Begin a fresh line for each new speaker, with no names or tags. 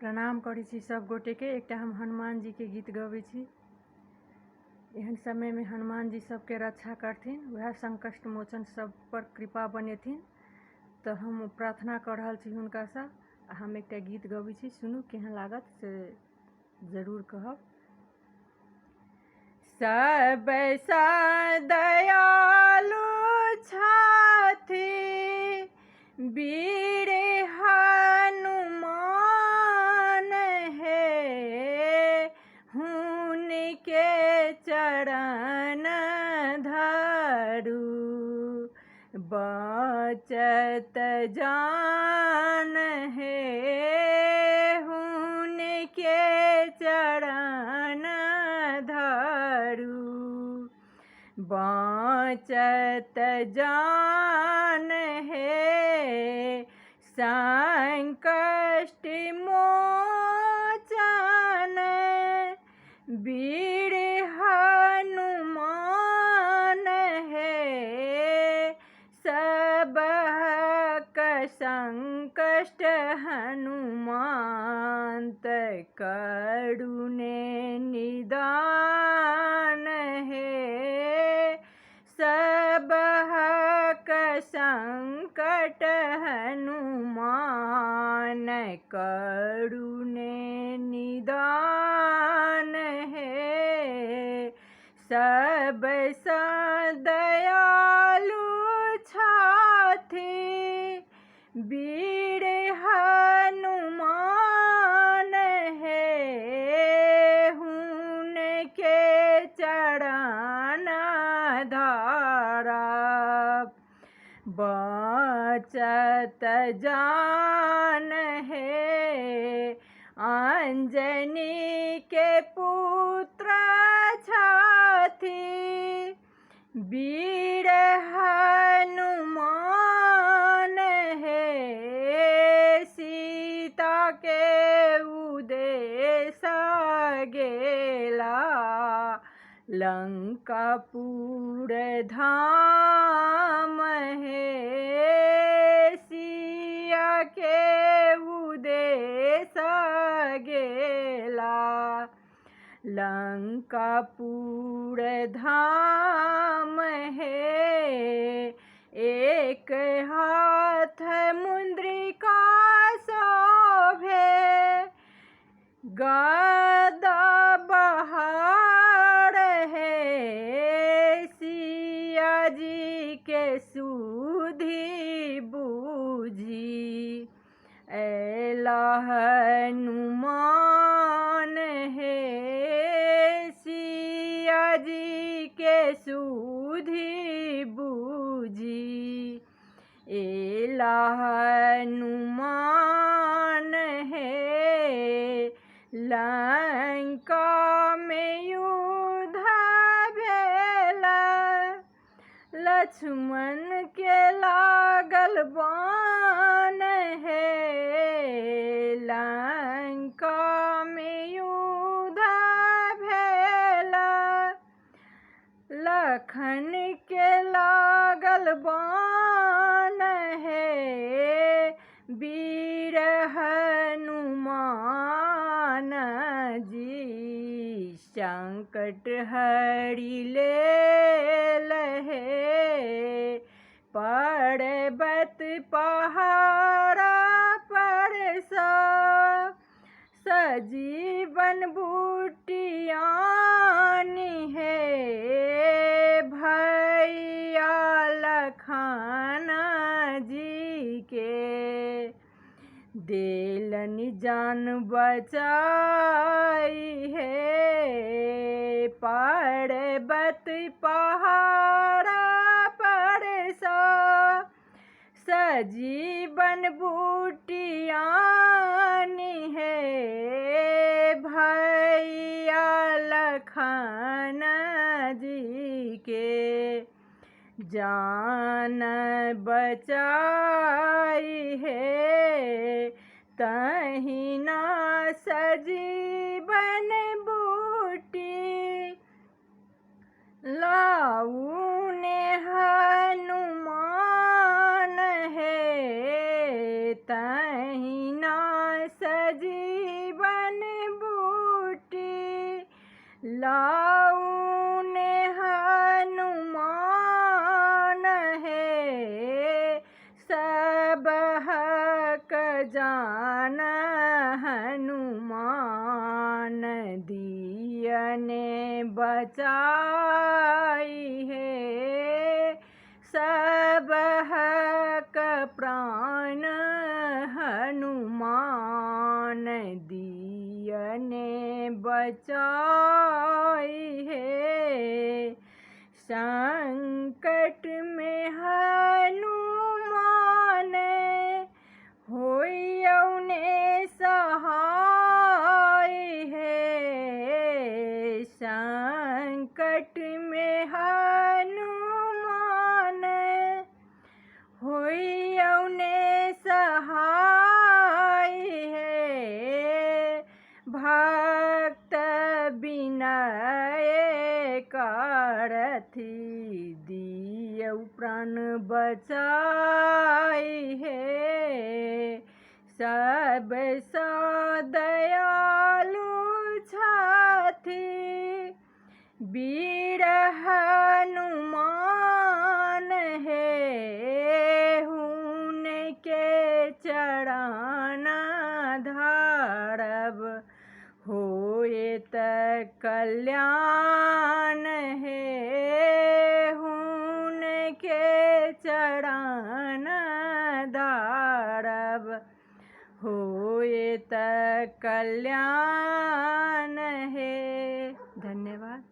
प्रणाम करै छी सब गोटे के। एकटा हम हनुमान जी के गीत गबै छी। एहन समय में हनुमान जी सबके रक्षा करथिन, वह संकट मोचन सब पर कृपा बनेथिन। तो हम प्रार्थना कर रहल छी हुनका सँ। हम एकटा गीत गबै छी, सुनू केहन लागत से जरूर कहब। सब दयालु छथि वीर हनुमान हे, हुनके चरण धरू बचत जान हे, हुनके चरण धरू बचत जान हे, संकट मोचन वीर हनुमान हे, सबहक संकट हनुमंत करुणे निदान हे, सबहक संकट हनुमान करुणे निदान हे, सब दयालु छथि वीर हनुमान हे, हुनके चरण धरब बचत जान हे, अंजनी के पुत्र छथि वीर हनुमान हे, सीता के उद्देश्य गेला लंकापुर धाम हे, सिया के उद्देश्य गेला लंकापुर धाम हे, एक हाथ मुद्रिका शोभे गदा बहार हे, सिया जी के सुधि बूझी ऐला हनुमान हे, सिया जी के सुधि बूझी ऐला हनुमान हे, लंका में युद्ध भेला लक्ष्मण के लागल बाण हे, लंका में युद्ध भेला लखन के लागल बाण हे, वीर हनुमान जी संकट हरि लेल हे, पर्वत पहाड़ पर सजीवन बूटियानी हे, भैया लखन जी के देलनि जान बचाई हे, पर्वत पहाड़ पर सजीवन बूटियानी हे, भैया लखन जी के जान बचाई है, तही ना सजीवन बूटी लाउने हनुमान है, तही ना सजी लाउने हनुमान है, सब हक जान हनुमान, दियने बचाई है, सब हक प्राण हनुमान, दियने बचाई है। संकट में हनुमान होइयौने सहाय है, संकट में हनुमान होइयौने सहाय है, भक्त विनय करथि, दियौ प्राण बचाई है, सब दयालु छथि, वीर हनुमान है, हुनके चरण धरब, होएत कल्याण है, हुनके चरण धरब, होएत कल्याण है। धन्यवाद।